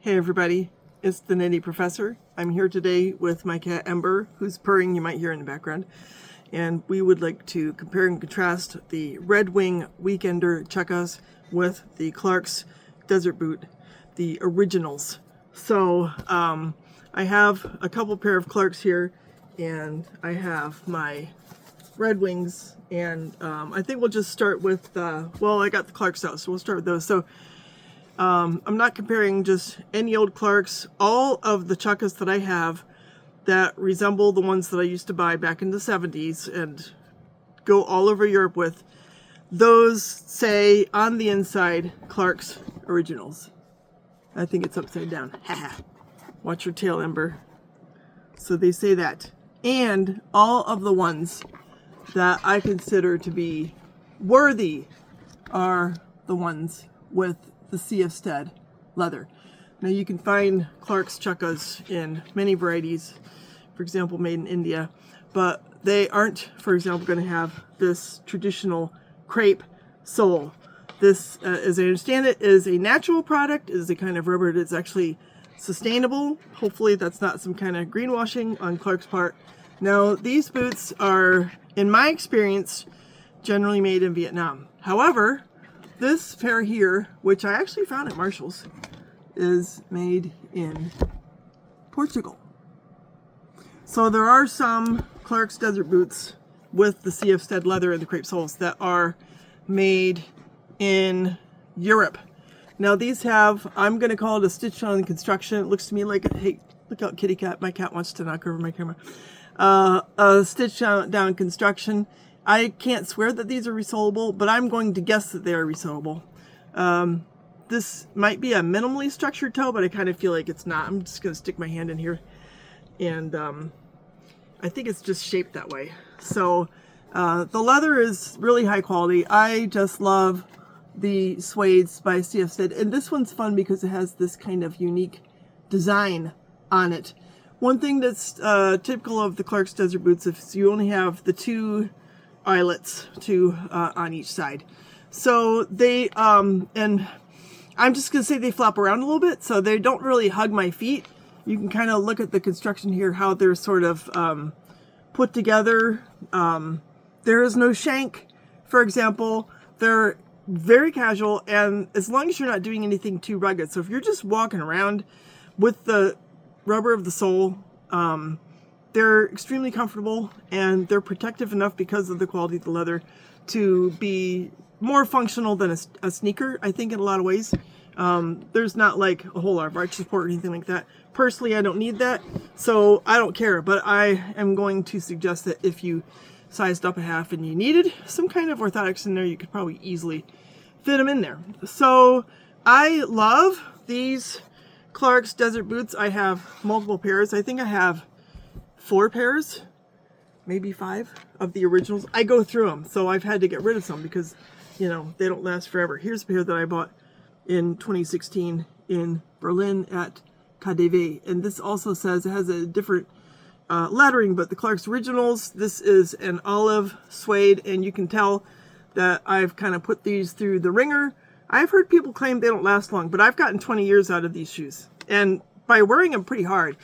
Hey everybody, it's the Nitty Professor. I'm here today with my cat Ember, who's purring, you might hear in the background. And we would like to compare and contrast the Red Wing Weekender Chukkas with the Clark's Desert Boot, the originals. So I have a couple pair of Clark's here, and I have my Red Wings, and I think we'll just start with, well, I got the Clark's out, so we'll start with those. So I'm not comparing just any old Clark's. All of the Chukkas that I have that resemble the ones that I used to buy back in the 70s and go all over Europe with, those say on the inside Clark's Originals. I think it's upside down. Haha. Watch your tail, Ember. So they say that. And all of the ones that I consider to be worthy are the ones with the CF Stead leather. Now you can find Clark's Chukkas in many varieties, for example made in India, but they aren't, for example, going to have this traditional crepe sole. This, as I understand it, is a natural product. It is a kind of rubber that's actually sustainable. Hopefully that's not some kind of greenwashing on Clark's part. Now these boots are, in my experience, generally made in Vietnam. However, this pair here, which I actually found at Marshall's, is made in Portugal. So there are some Clark's Desert Boots with the CF Stead leather and the crepe soles that are made in Europe. Now these have, I'm going to call it a stitch on construction. It looks to me like, hey, look out kitty cat, my cat wants to knock over my camera. A stitch down construction. I can't swear that these are resellable, but I'm going to guess that they are resellable. This might be a minimally structured toe, but I kind of feel like it's not. I'm just going to stick my hand in here, and I think it's just shaped that way. So the leather is really high quality. I just love the suedes by CF Stead, and this one's fun because it has this kind of unique design on it. One thing that's typical of the Clark's Desert Boots is you only have the two eyelets on each side. So they, and I'm just going to say they flop around a little bit, so they don't really hug my feet. You can kind of look at the construction here, how they're sort of put together. There is no shank, for example. They're very casual, and as long as you're not doing anything too rugged. So if you're just walking around with the rubber of the sole, they're extremely comfortable, and they're protective enough because of the quality of the leather to be more functional than a sneaker, I think, in a lot of ways. There's not like a whole lot of arch support or anything like that. Personally, I don't need that, so I don't care, but I am going to suggest that if you sized up a half and you needed some kind of orthotics in there, you could probably easily fit them in there. So I love these Clark's Desert Boots. I have multiple pairs. I think I have 4 pairs, maybe 5 of the originals. I go through them, so I've had to get rid of some because, you know, they don't last forever. Here's a pair that I bought in 2016 in Berlin at KaDeWe, and this also says, it has a different lettering, but the Clark's Originals. This is an olive suede, and you can tell that I've kind of put these through the ringer. I've heard people claim they don't last long, but I've gotten 20 years out of these shoes, and by wearing them pretty hard.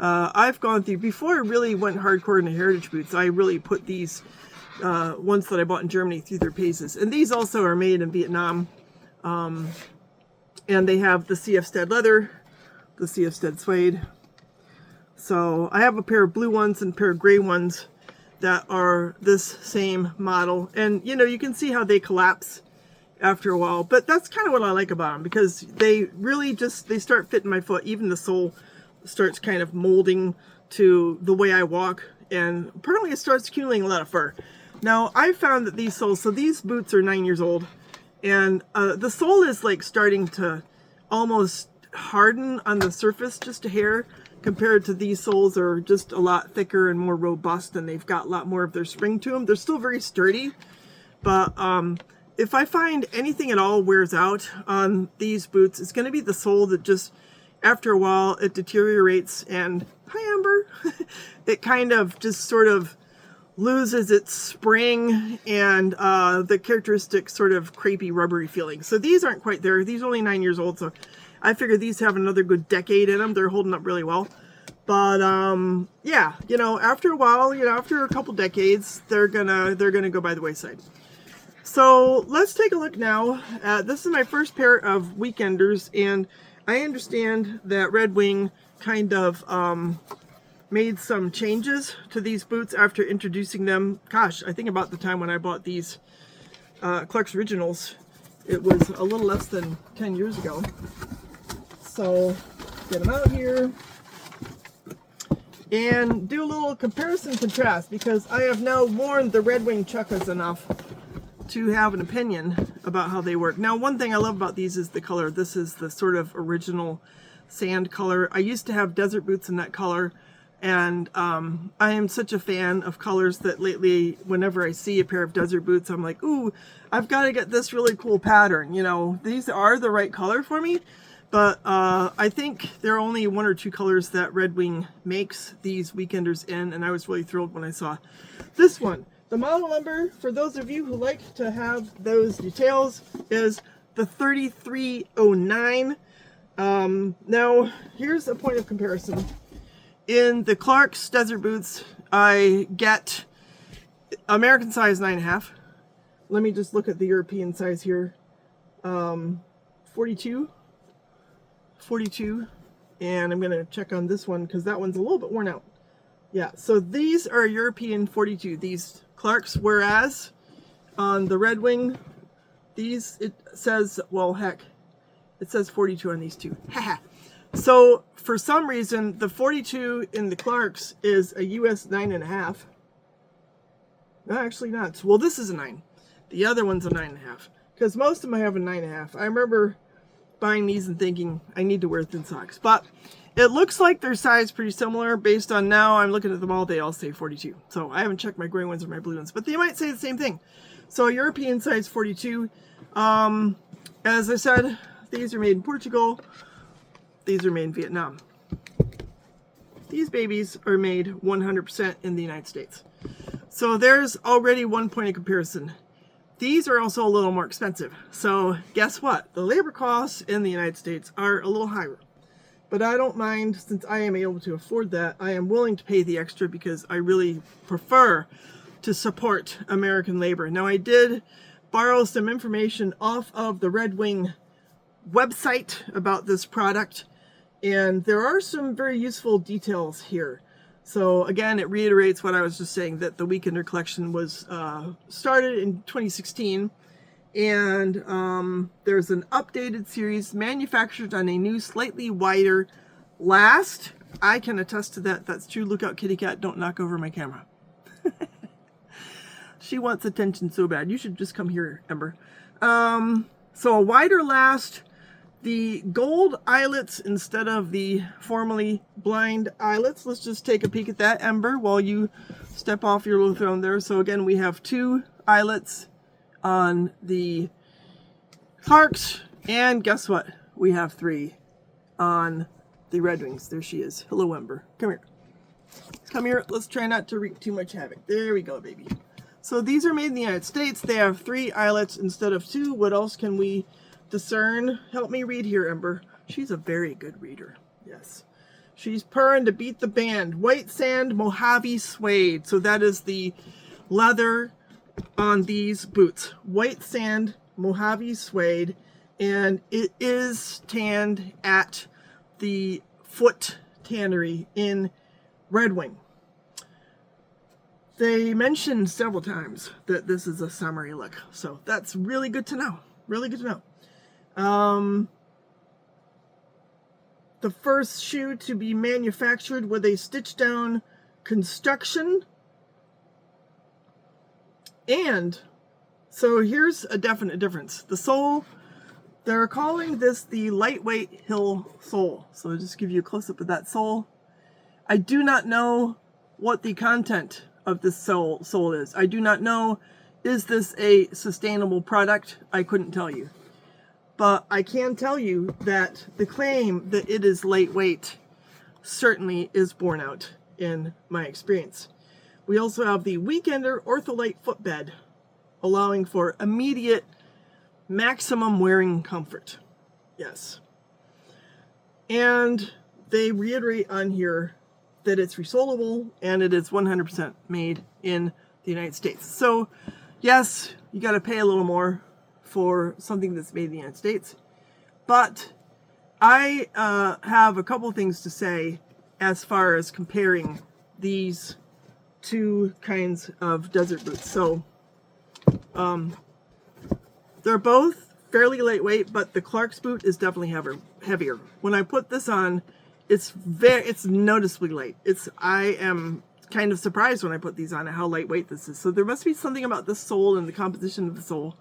I've gone through, before I really went hardcore into heritage boots, I really put these ones that I bought in Germany through their paces. And these also are made in Vietnam. And they have the CF Stead leather, the CF Stead suede. So I have a pair of blue ones and a pair of gray ones that are this same model. And, you know, you can see how they collapse after a while. But that's kind of what I like about them, because they really just, they start fitting my foot. Even the sole starts kind of molding to the way I walk, and apparently it starts accumulating a lot of fur. Now I found that these soles, so these boots are 9 years old, and the sole is like starting to almost harden on the surface just a hair, compared to these soles are just a lot thicker and more robust, and they've got a lot more of their spring to them. They're still very sturdy, but if I find anything at all wears out on these boots, it's going to be the sole that just, after a while, it deteriorates, and hi Amber, it kind of just sort of loses its spring and the characteristic sort of crepey rubbery feeling. So these aren't quite there. These are only 9 years old, so I figure these have another good decade in them. They're holding up really well. But yeah, you know, after a while, you know, after a couple decades, they're gonna go by the wayside. So let's take a look now. This is my first pair of Weekenders, and I understand that Red Wing kind of made some changes to these boots after introducing them. Gosh, I think about the time when I bought these Clark's Originals. It was a little less than 10 years ago. So get them out here and do a little comparison contrast, because I have now worn the Red Wing Chukkas enough to have an opinion about how they work. Now, one thing I love about these is the color. This is the sort of original sand color. I used to have desert boots in that color, and I am such a fan of colors that lately, whenever I see a pair of desert boots, I'm like, ooh, I've got to get this really cool pattern. You know, these are the right color for me. But I think there are only one or two colors that Red Wing makes these Weekenders in, and I was really thrilled when I saw this one. The model number, for those of you who like to have those details, is the 3309. Now, here's a point of comparison. In the Clark's Desert Boots, I get American size 9.5. Let me just look at the European size here. 42. And I'm going to check on this one because that one's a little bit worn out. Yeah, so these are European 42, these Clark's, whereas on the Red Wing, these, it says, well, heck, it says 42 on these two. So for some reason, the 42 in the Clark's is a US 9.5. No, actually not. Well, this is a 9. The other one's a 9.5, because most of them I have a 9.5. I remember buying these and thinking I need to wear thin socks, but it looks like their size pretty similar based on now I'm looking at them all, they all say 42. So I haven't checked my gray ones or my blue ones, but they might say the same thing. So a European size 42. As I said, these are made in Portugal. These are made in Vietnam. These babies are made 100% in the United States. So there's already one point of comparison. These are also a little more expensive. So guess what? The labor costs in the United States are a little higher. But I don't mind, since I am able to afford that. I am willing to pay the extra because I really prefer to support American labor. Now, I did borrow some information off of the Red Wing website about this product, and there are some very useful details here. So again, it reiterates what I was just saying, that the Weekender collection was started in 2016, and there's an updated series manufactured on a new, slightly wider last. I can attest to that. That's true. Look out, kitty cat. Don't knock over my camera. She wants attention so bad. You should just come here, Ember. So a wider last. The gold eyelets instead of the formerly blind eyelets. Let's just take a peek at that, Ember, while you step off your little throne there. So again, we have 2 eyelets on the Clark's, and guess what? We have 3 on the Red Wings. There she is. Hello, Ember. Come here. Come here. Let's try not to wreak too much havoc. There we go, baby. So these are made in the United States. They have 3 eyelets instead of 2. What else can we discern? Help me read here, Ember. She's a very good reader. Yes. She's purring to beat the band. White sand Mojave suede. So that is the leather on these boots. White sand Mojave suede. And it is tanned at the Foot Tannery in Red Wing. They mentioned several times that this is a summery look. So that's really good to know. Really good to know. The first shoe to be manufactured with a stitch down construction. And so here's a definite difference. The sole, they're calling this the lightweight hill sole. So I'll just give you a close-up of that sole. I do not know what the content of this sole is. I do not know, is this a sustainable product? I couldn't tell you. But I can tell you that the claim that it is lightweight certainly is borne out in my experience. We also have the Weekender Ortholite footbed, allowing for immediate maximum wearing comfort. Yes. And they reiterate on here that it's resolable and it is 100% made in the United States. So yes, you got to pay a little more for something that's made in the United States, but I have a couple things to say as far as comparing these two kinds of desert boots. So they're both fairly lightweight, but the Clark's boot is definitely heavier. When I put this on, it's noticeably light. I am kind of surprised when I put these on at how lightweight this is. So there must be something about the sole and the composition of the sole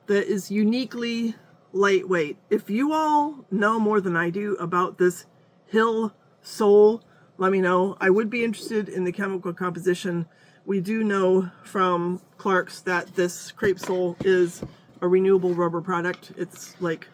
that is uniquely lightweight. If you all know more than I do about this Hill sole, let me know. I would be interested in the chemical composition. We do know from Clark's that this crepe sole is a renewable rubber product. It's like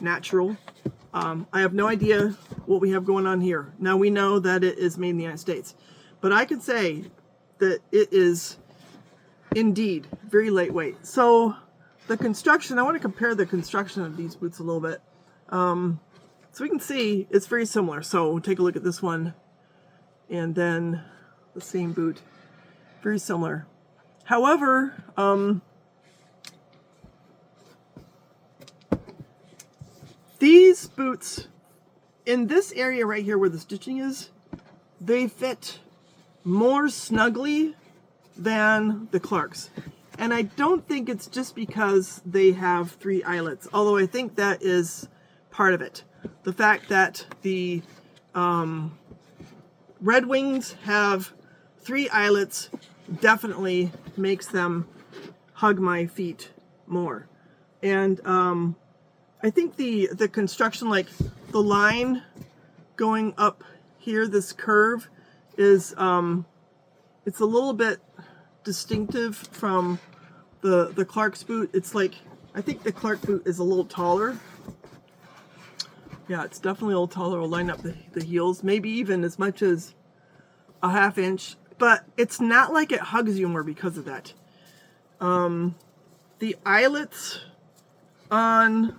natural. I have no idea what we have going on here. Now we know that it is made in the United States, but I can say that it is indeed very lightweight. So the construction, I want to compare the construction of these boots a little bit. So we can see it's very similar. So take a look at this one and then the same boot, very similar. However, these boots in this area right here where the stitching is, they fit more snugly than the Clark's. And I don't think it's just because they have 3 eyelets, although I think that is part of it. The fact that the Red Wings have 3 eyelets definitely makes them hug my feet more. And I think the construction, like the line going up here, this curve is it's a little bit distinctive from the Clark's boot. It's like, I think the Clark boot is a little taller. Yeah, it's definitely a little taller. We'll line up the heels, maybe even as much as a ½ inch, but it's not like it hugs you more because of that. The eyelets on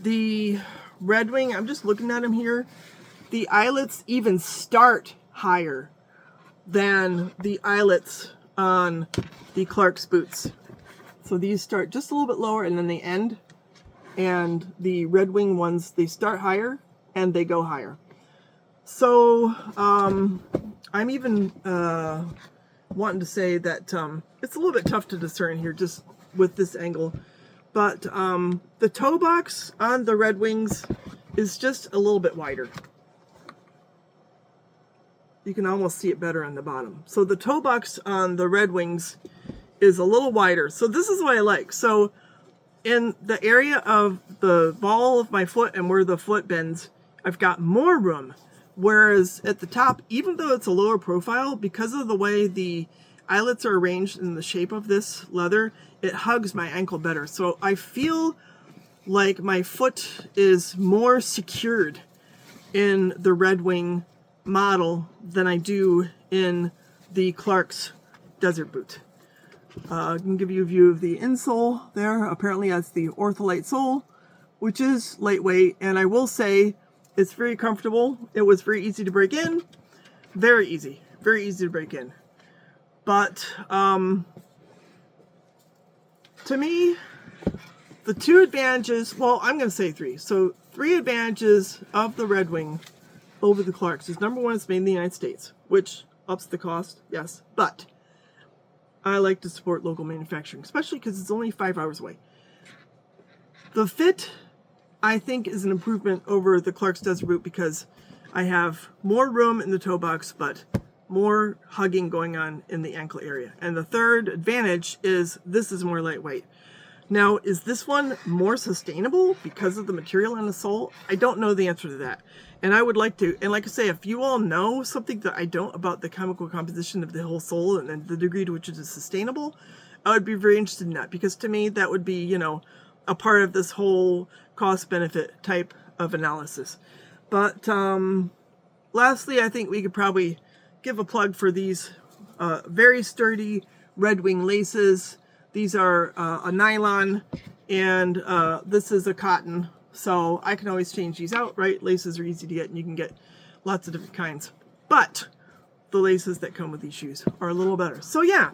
the Red Wing, I'm just looking at them here, the eyelets even start higher than the eyelets on the Clark's boots. So these start just a little bit lower and then they end. And the Red Wing ones, they start higher and they go higher. So I'm even wanting to say that it's a little bit tough to discern here just with this angle. But the toe box on the Red Wings is just a little bit wider. You can almost see it better on the bottom. So the toe box on the Red Wings is a little wider. So this is what I like. So in the area of the ball of my foot and where the foot bends, I've got more room. Whereas at the top, even though it's a lower profile, because of the way the eyelets are arranged in the shape of this leather, it hugs my ankle better. So I feel like my foot is more secured in the Red Wing model than I do in the Clark's desert boot. I can give you a view of the insole there. Apparently that's the ortholite sole, which is lightweight, and I will say it's very comfortable. It was very easy to break in. Very easy to break in. But to me, the 2 advantages, well, I'm going to say 3. So 3 advantages of the Red Wing over the Clark's is, number 1, it's made in the United States, which ups the cost, yes, but I like to support local manufacturing, especially because it's only 5 hours away. The fit, I think, is an improvement over the Clark's desert boot because I have more room in the toe box, but more hugging going on in the ankle area. And the third advantage is this is more lightweight. Now, is this one more sustainable because of the material on the sole? I don't know the answer to that. And I would like to, and like I say, if you all know something that I don't about the chemical composition of the whole sole and the degree to which it is sustainable, I would be very interested in that, because to me that would be, you know, a part of this whole cost-benefit type of analysis. But lastly, I think we could probably give a plug for these very sturdy Red Wing laces. These are a nylon, and this is a cotton So I can always change these out, right? Laces are easy to get and you can get lots of different kinds. But the laces that come with these shoes are a little better. So yeah,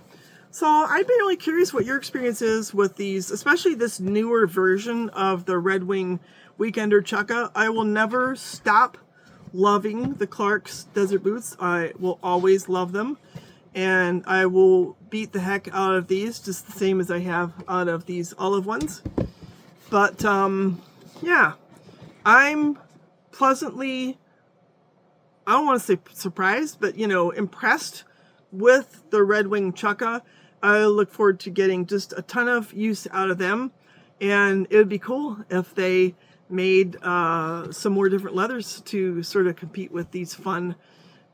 so I've been really curious what your experience is with these, especially this newer version of the Red Wing Weekender Chukka. I will never stop loving the Clark's Desert Boots. I will always love them. And I will beat the heck out of these, just the same as I have out of these olive ones. But yeah, I'm pleasantly, I don't want to say surprised, but impressed with the Red Wing Chukka. I look forward to getting just a ton of use out of them. And it would be cool if they made some more different leathers to sort of compete with these fun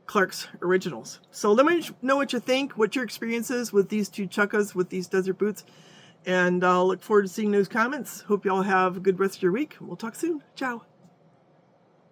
Clark's originals. So let me know what you think, what your experience is with these two Chukkas, with these desert boots. And I'll look forward to seeing those comments. Hope y'all have a good rest of your week. We'll talk soon. Ciao.